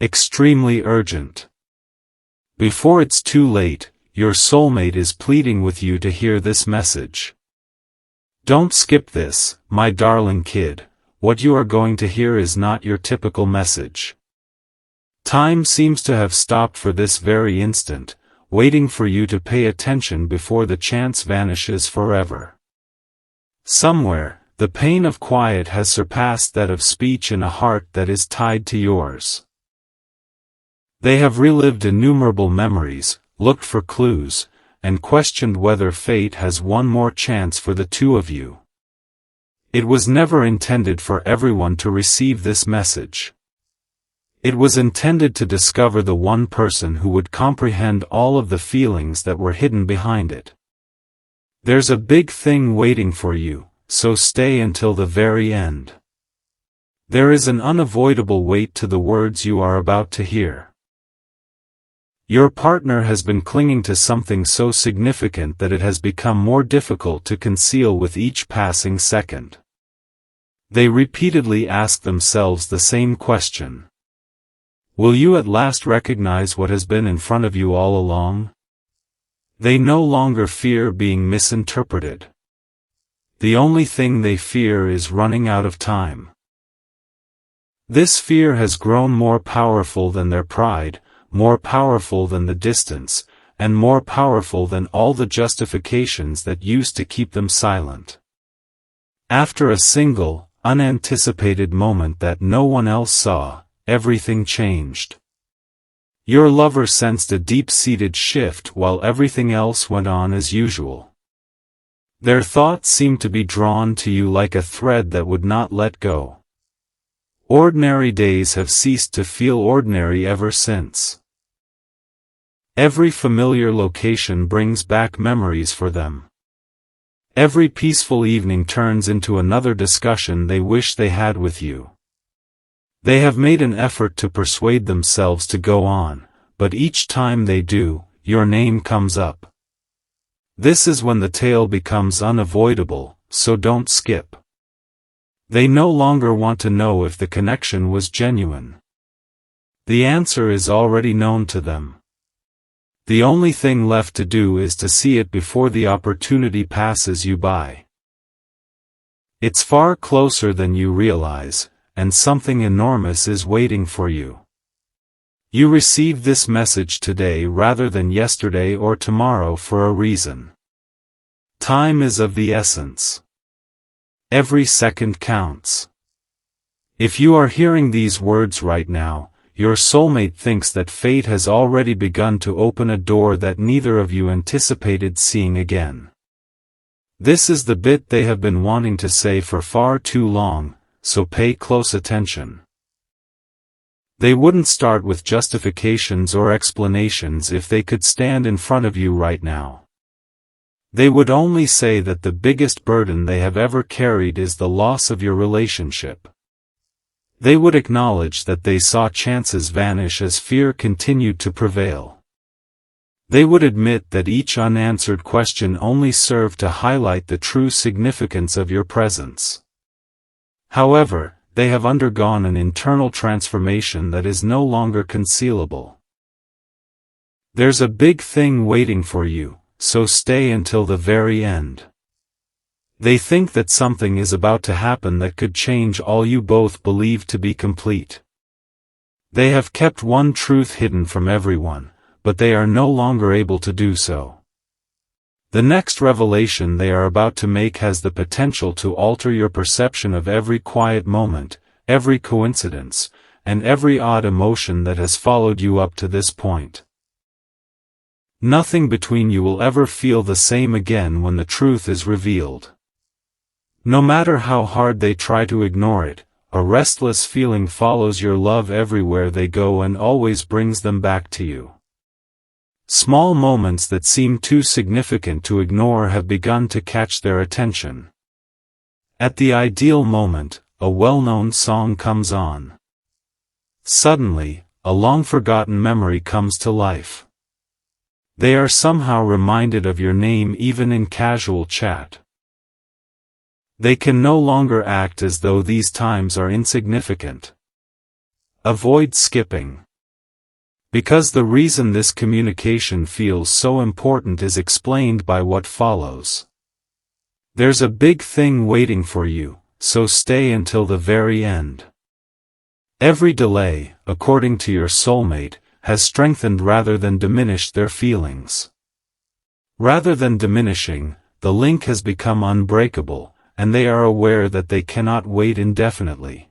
Extremely urgent. Before it's too late, your soulmate is pleading with you to hear this message. Don't skip this, my darling kid. What you are going to hear is not your typical message. Time seems to have stopped for this very instant, waiting for you to pay attention before the chance vanishes forever. Somewhere, the pain of quiet has surpassed that of speech in a heart that is tied to yours. They have relived innumerable memories, looked for clues, and questioned whether fate has one more chance for the two of you. It was never intended for everyone to receive this message. It was intended to discover the one person who would comprehend all of the feelings that were hidden behind it. There's a big thing waiting for you, so stay until the very end. There is an unavoidable weight to the words you are about to hear. Your partner has been clinging to something so significant that it has become more difficult to conceal with each passing second. They repeatedly ask themselves the same question. Will you at last recognize what has been in front of you all along? They no longer fear being misinterpreted. The only thing they fear is running out of time. This fear has grown more powerful than their pride, more powerful than the distance, and more powerful than all the justifications that used to keep them silent. After a single, unanticipated moment that no one else saw, everything changed. Your lover sensed a deep-seated shift while everything else went on as usual. Their thoughts seemed to be drawn to you like a thread that would not let go. Ordinary days have ceased to feel ordinary ever since. Every familiar location brings back memories for them. Every peaceful evening turns into another discussion they wish they had with you. They have made an effort to persuade themselves to go on, but each time they do, your name comes up. This is when the tale becomes unavoidable, so don't skip. They no longer want to know if the connection was genuine. The answer is already known to them. The only thing left to do is to see it before the opportunity passes you by. It's far closer than you realize, and something enormous is waiting for you. You received this message today rather than yesterday or tomorrow for a reason. Time is of the essence. Every second counts. If you are hearing these words right now, your soulmate thinks that fate has already begun to open a door that neither of you anticipated seeing again. This is the bit they have been wanting to say for far too long, so pay close attention. They wouldn't start with justifications or explanations if they could stand in front of you right now. They would only say that the biggest burden they have ever carried is the loss of your relationship. They would acknowledge that they saw chances vanish as fear continued to prevail. They would admit that each unanswered question only served to highlight the true significance of your presence. However, they have undergone an internal transformation that is no longer concealable. There's a big thing waiting for you, so stay until the very end. They think that something is about to happen that could change all you both believe to be complete. They have kept one truth hidden from everyone, but they are no longer able to do so. The next revelation they are about to make has the potential to alter your perception of every quiet moment, every coincidence, and every odd emotion that has followed you up to this point. Nothing between you will ever feel the same again when the truth is revealed. No matter how hard they try to ignore it, a restless feeling follows your love everywhere they go and always brings them back to you. Small moments that seem too significant to ignore have begun to catch their attention. At the ideal moment, a well-known song comes on. Suddenly, a long-forgotten memory comes to life. They are somehow reminded of your name even in casual chat. They can no longer act as though these times are insignificant. Avoid skipping. Because the reason this communication feels so important is explained by what follows. There's a big thing waiting for you, so stay until the very end. Every delay, according to your soulmate, has strengthened rather than diminished their feelings. Rather than diminishing, the link has become unbreakable, and they are aware that they cannot wait indefinitely.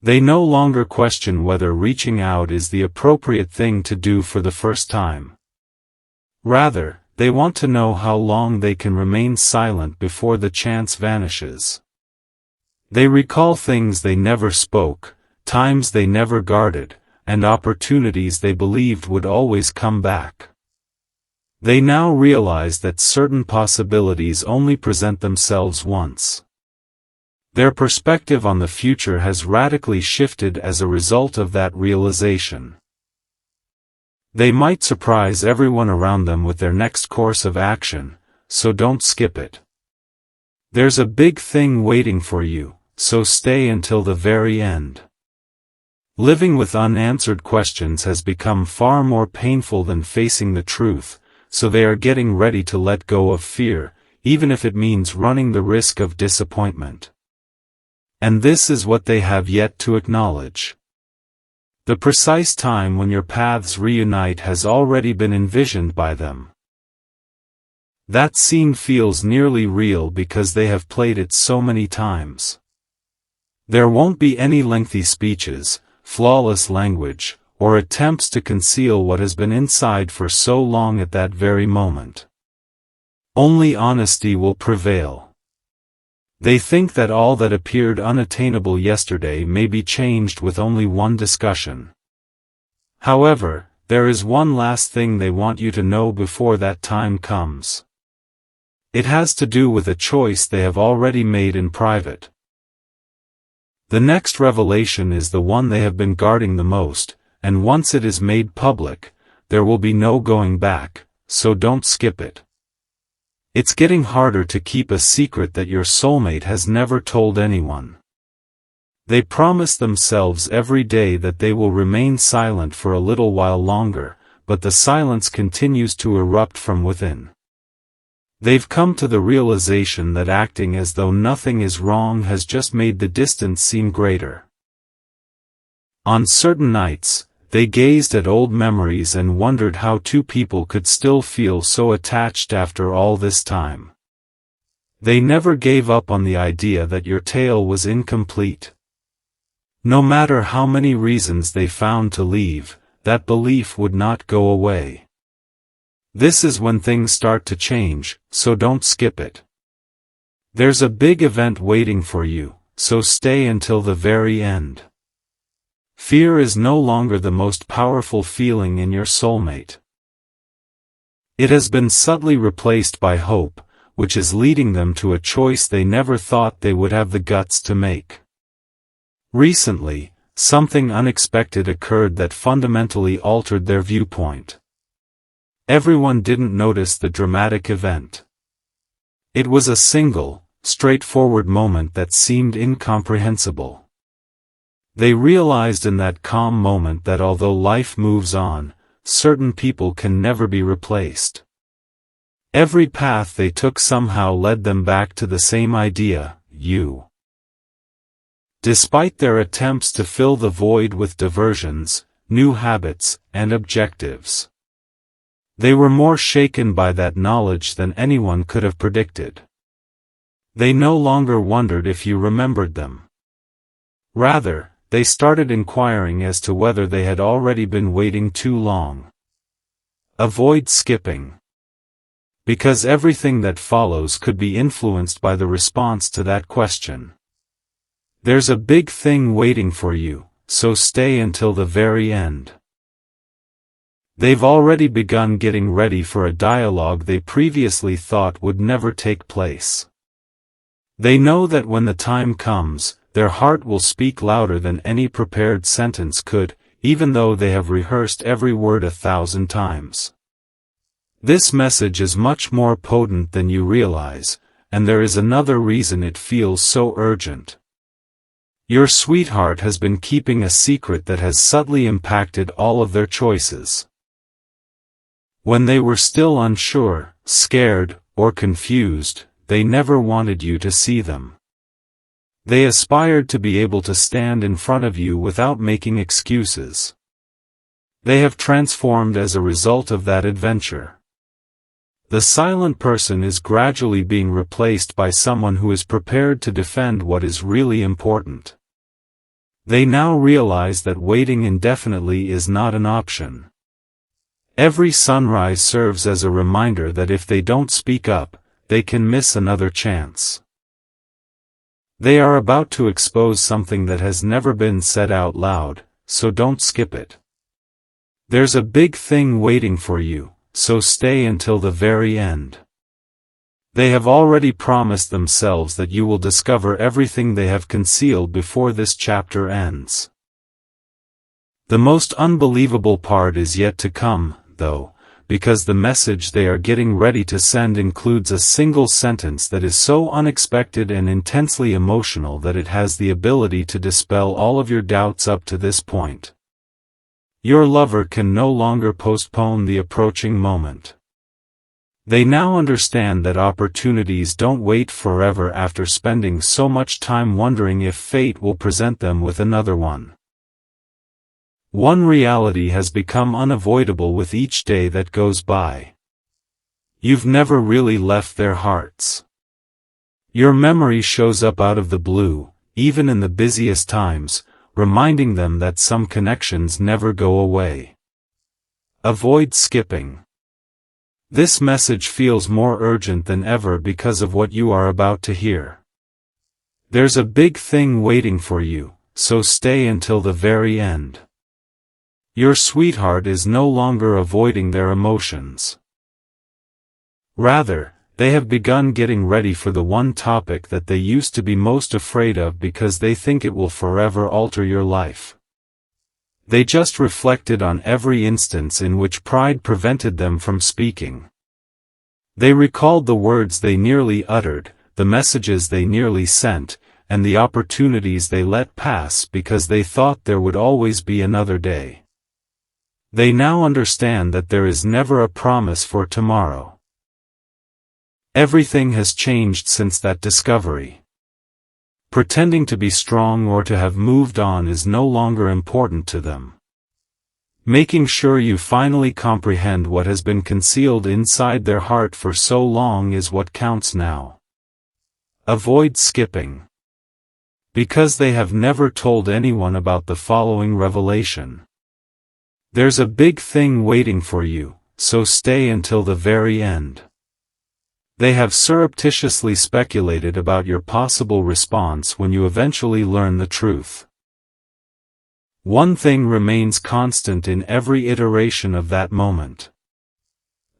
They no longer question whether reaching out is the appropriate thing to do for the first time. Rather, they want to know how long they can remain silent before the chance vanishes. They recall things they never spoke, times they never guarded, and opportunities they believed would always come back. They now realize that certain possibilities only present themselves once. Their perspective on the future has radically shifted as a result of that realization. They might surprise everyone around them with their next course of action, so don't skip it. There's a big thing waiting for you, so stay until the very end. Living with unanswered questions has become far more painful than facing the truth, so they are getting ready to let go of fear, even if it means running the risk of disappointment. And this is what they have yet to acknowledge. The precise time when your paths reunite has already been envisioned by them. That scene feels nearly real because they have played it so many times. There won't be any lengthy speeches, flawless language, or attempts to conceal what has been inside for so long at that very moment. Only honesty will prevail. They think that all that appeared unattainable yesterday may be changed with only one discussion. However, there is one last thing they want you to know before that time comes. It has to do with a choice they have already made in private. The next revelation is the one they have been guarding the most, and once it is made public, there will be no going back, so don't skip it. It's getting harder to keep a secret that your soulmate has never told anyone. They promise themselves every day that they will remain silent for a little while longer, but the silence continues to erupt from within. They've come to the realization that acting as though nothing is wrong has just made the distance seem greater. On certain nights, they gazed at old memories and wondered how two people could still feel so attached after all this time. They never gave up on the idea that your tale was incomplete. No matter how many reasons they found to leave, that belief would not go away. This is when things start to change, so don't skip it. There's a big event waiting for you, so stay until the very end. Fear is no longer the most powerful feeling in your soulmate. It has been subtly replaced by hope, which is leading them to a choice they never thought they would have the guts to make. Recently, something unexpected occurred that fundamentally altered their viewpoint. Everyone didn't notice the dramatic event. It was a single, straightforward moment that seemed incomprehensible. They realized in that calm moment that although life moves on, certain people can never be replaced. Every path they took somehow led them back to the same idea, you. Despite their attempts to fill the void with diversions, new habits, and objectives. They were more shaken by that knowledge than anyone could have predicted. They no longer wondered if you remembered them. Rather, they started inquiring as to whether they had already been waiting too long. Avoid skipping. Because everything that follows could be influenced by the response to that question. There's a big thing waiting for you, so stay until the very end. They've already begun getting ready for a dialogue they previously thought would never take place. They know that when the time comes, their heart will speak louder than any prepared sentence could, even though they have rehearsed every word 1,000 times. This message is much more potent than you realize, and there is another reason it feels so urgent. Your sweetheart has been keeping a secret that has subtly impacted all of their choices. When they were still unsure, scared, or confused, they never wanted you to see them. They aspired to be able to stand in front of you without making excuses. They have transformed as a result of that adventure. The silent person is gradually being replaced by someone who is prepared to defend what is really important. They now realize that waiting indefinitely is not an option. Every sunrise serves as a reminder that if they don't speak up, they can miss another chance. They are about to expose something that has never been said out loud, so don't skip it. There's a big thing waiting for you, so stay until the very end. They have already promised themselves that you will discover everything they have concealed before this chapter ends. The most unbelievable part is yet to come, though, because the message they are getting ready to send includes a single sentence that is so unexpected and intensely emotional that it has the ability to dispel all of your doubts up to this point. Your lover can no longer postpone the approaching moment. They now understand that opportunities don't wait forever after spending so much time wondering if fate will present them with another one. One reality has become unavoidable with each day that goes by. You've never really left their hearts. Your memory shows up out of the blue, even in the busiest times, reminding them that some connections never go away. Avoid skipping. This message feels more urgent than ever because of what you are about to hear. There's a big thing waiting for you, so stay until the very end. Your sweetheart is no longer avoiding their emotions. Rather, they have begun getting ready for the one topic that they used to be most afraid of because they think it will forever alter your life. They just reflected on every instance in which pride prevented them from speaking. They recalled the words they nearly uttered, the messages they nearly sent, and the opportunities they let pass because they thought there would always be another day. They now understand that there is never a promise for tomorrow. Everything has changed since that discovery. Pretending to be strong or to have moved on is no longer important to them. Making sure you finally comprehend what has been concealed inside their heart for so long is what counts now. Avoid skipping. Because they have never told anyone about the following revelation. There's a big thing waiting for you, so stay until the very end. They have surreptitiously speculated about your possible response when you eventually learn the truth. One thing remains constant in every iteration of that moment.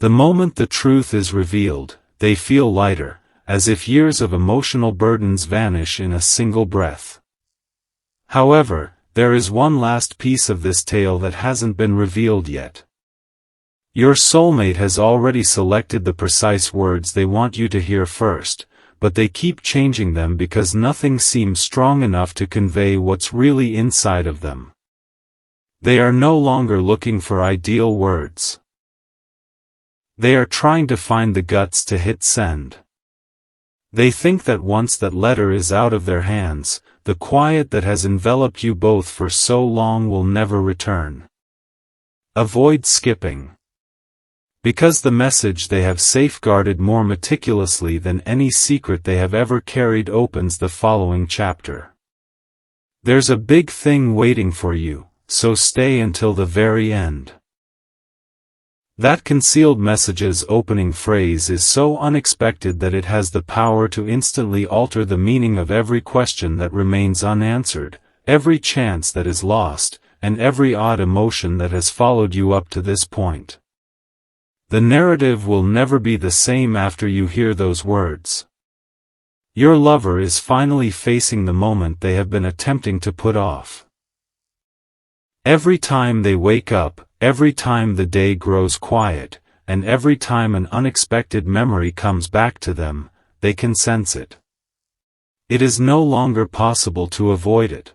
The moment the truth is revealed, they feel lighter, as if years of emotional burdens vanish in a single breath. However, there is one last piece of this tale that hasn't been revealed yet. Your soulmate has already selected the precise words they want you to hear first, but they keep changing them because nothing seems strong enough to convey what's really inside of them. They are no longer looking for ideal words. They are trying to find the guts to hit send. They think that once that letter is out of their hands, the quiet that has enveloped you both for so long will never return. Avoid skipping. Because the message they have safeguarded more meticulously than any secret they have ever carried opens the following chapter. There's a big thing waiting for you, so stay until the very end. That concealed message's opening phrase is so unexpected that it has the power to instantly alter the meaning of every question that remains unanswered, every chance that is lost, and every odd emotion that has followed you up to this point. The narrative will never be the same after you hear those words. Your lover is finally facing the moment they have been attempting to put off. Every time they wake up, every time the day grows quiet, and every time an unexpected memory comes back to them, they can sense it. It is no longer possible to avoid it.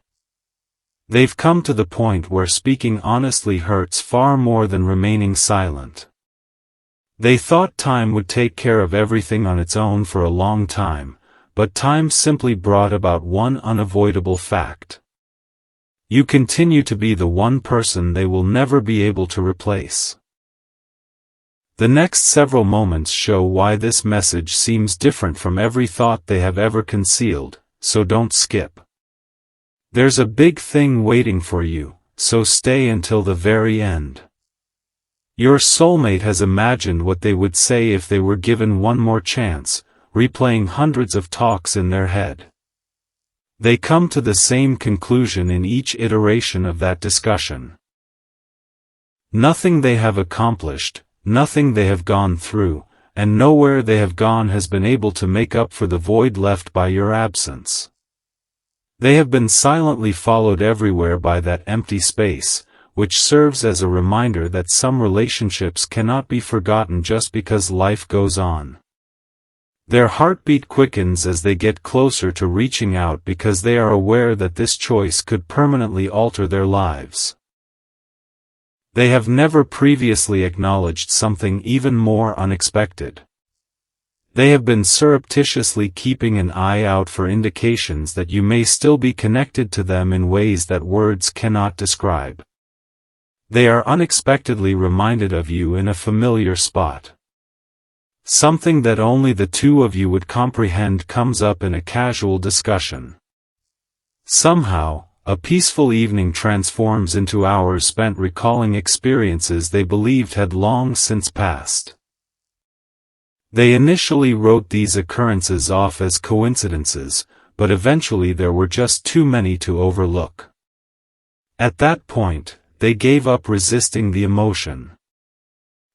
They've come to the point where speaking honestly hurts far more than remaining silent. They thought time would take care of everything on its own for a long time, but time simply brought about one unavoidable fact. You continue to be the one person they will never be able to replace. The next several moments show why this message seems different from every thought they have ever concealed, so don't skip. There's a big thing waiting for you, so stay until the very end. Your soulmate has imagined what they would say if they were given one more chance, replaying hundreds of talks in their head. They come to the same conclusion in each iteration of that discussion. Nothing they have accomplished, nothing they have gone through, and nowhere they have gone has been able to make up for the void left by your absence. They have been silently followed everywhere by that empty space, which serves as a reminder that some relationships cannot be forgotten just because life goes on. Their heartbeat quickens as they get closer to reaching out because they are aware that this choice could permanently alter their lives. They have never previously acknowledged something even more unexpected. They have been surreptitiously keeping an eye out for indications that you may still be connected to them in ways that words cannot describe. They are unexpectedly reminded of you in a familiar spot. Something that only the two of you would comprehend comes up in a casual discussion. Somehow, a peaceful evening transforms into hours spent recalling experiences they believed had long since passed. They initially wrote these occurrences off as coincidences, but eventually there were just too many to overlook. At that point, they gave up resisting the emotion.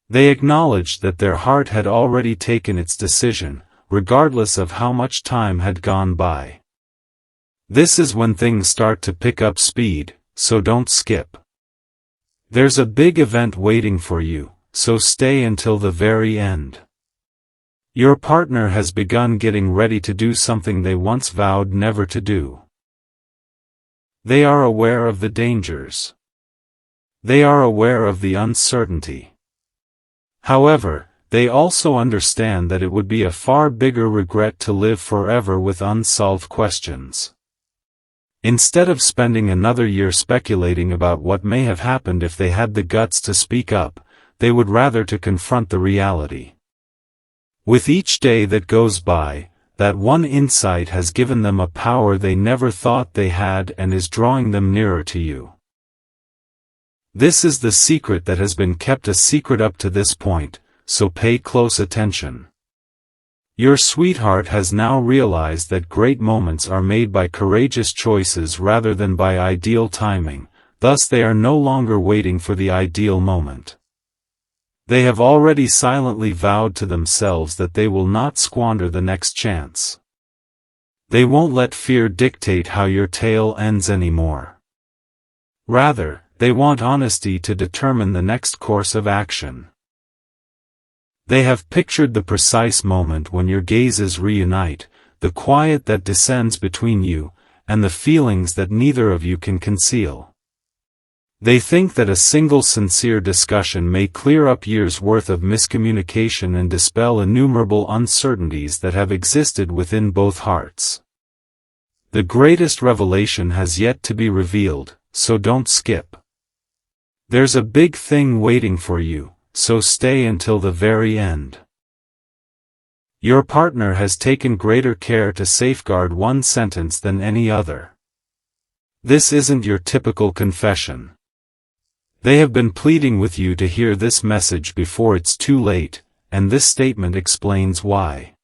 They acknowledged that their heart had already taken its decision, regardless of how much time had gone by. This is when things start to pick up speed, so don't skip. There's a big event waiting for you, so stay until the very end. Your partner has begun getting ready to do something they once vowed never to do. They are aware of the dangers. They are aware of the uncertainty. However, they also understand that it would be a far bigger regret to live forever with unsolved questions. Instead of spending another year speculating about what may have happened if they had the guts to speak up, they would rather to confront the reality. With each day that goes by, that one insight has given them a power they never thought they had and is drawing them nearer to you. This is the secret that has been kept a secret up to this point, so pay close attention. Your sweetheart has now realized that great moments are made by courageous choices rather than by ideal timing, thus they are no longer waiting for the ideal moment. They have already silently vowed to themselves that they will not squander the next chance. They won't let fear dictate how your tale ends anymore. Rather, they want honesty to determine the next course of action. They have pictured the precise moment when your gazes reunite, the quiet that descends between you, and the feelings that neither of you can conceal. They think that a single sincere discussion may clear up years' worth of miscommunication and dispel innumerable uncertainties that have existed within both hearts. The greatest revelation has yet to be revealed, so don't skip. There's a big thing waiting for you, so stay until the very end. Your partner has taken greater care to safeguard one sentence than any other. This isn't your typical confession. They have been pleading with you to hear this message before it's too late, and this statement explains why.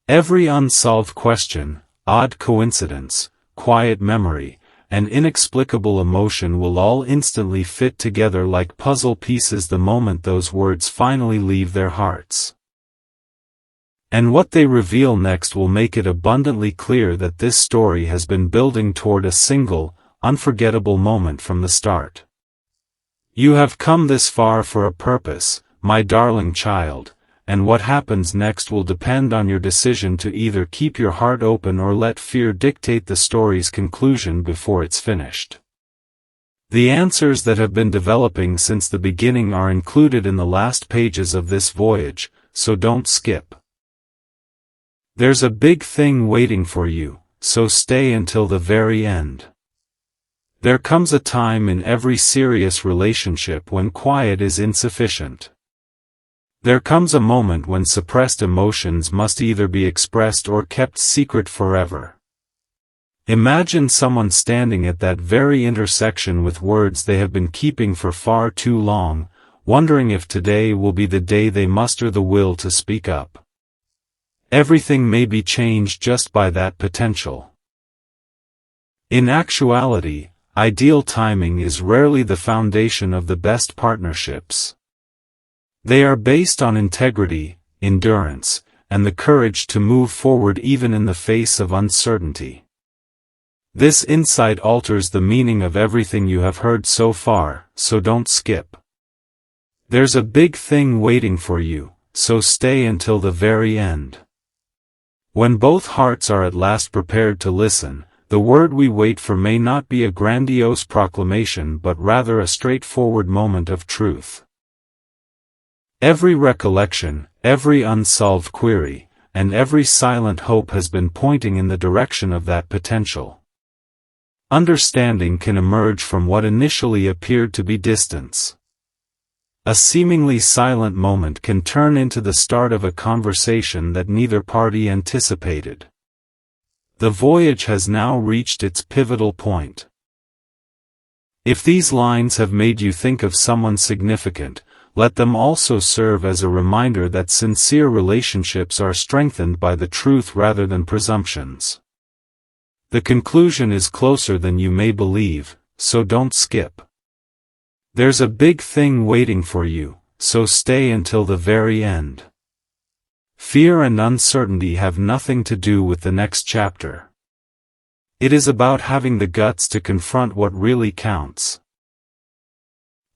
Every unsolved question, odd coincidence, quiet memory, and inexplicable emotion will all instantly fit together like puzzle pieces the moment those words finally leave their hearts. And what they reveal next will make it abundantly clear that this story has been building toward a single, unforgettable moment from the start. You have come this far for a purpose, my darling child, and what happens next will depend on your decision to either keep your heart open or let fear dictate the story's conclusion before it's finished. The answers that have been developing since the beginning are included in the last pages of this voyage, so don't skip. There's a big thing waiting for you, so stay until the very end. There comes a time in every serious relationship when quiet is insufficient. There comes a moment when suppressed emotions must either be expressed or kept secret forever. Imagine someone standing at that very intersection with words they have been keeping for far too long, wondering if today will be the day they muster the will to speak up. Everything may be changed just by that potential. In actuality, ideal timing is rarely the foundation of the best partnerships. They are based on integrity, endurance, and the courage to move forward even in the face of uncertainty. This insight alters the meaning of everything you have heard so far, so don't skip. There's a big thing waiting for you, so stay until the very end. When both hearts are at last prepared to listen, the word we wait for may not be a grandiose proclamation but rather a straightforward moment of truth. Every recollection, every unsolved query, and every silent hope has been pointing in the direction of that potential. Understanding can emerge from what initially appeared to be distance. A seemingly silent moment can turn into the start of a conversation that neither party anticipated. The voyage has now reached its pivotal point. If these lines have made you think of someone significant, let them also serve as a reminder that sincere relationships are strengthened by the truth rather than presumptions. The conclusion is closer than you may believe, so don't skip. There's a big thing waiting for you, so stay until the very end. Fear and uncertainty have nothing to do with the next chapter. It is about having the guts to confront what really counts.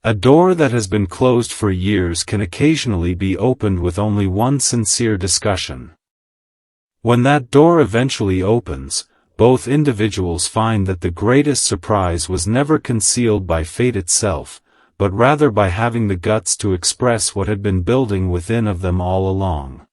A door that has been closed for years can occasionally be opened with only one sincere discussion. When that door eventually opens, both individuals find that the greatest surprise was never concealed by fate itself, but rather by having the guts to express what had been building within of them all along.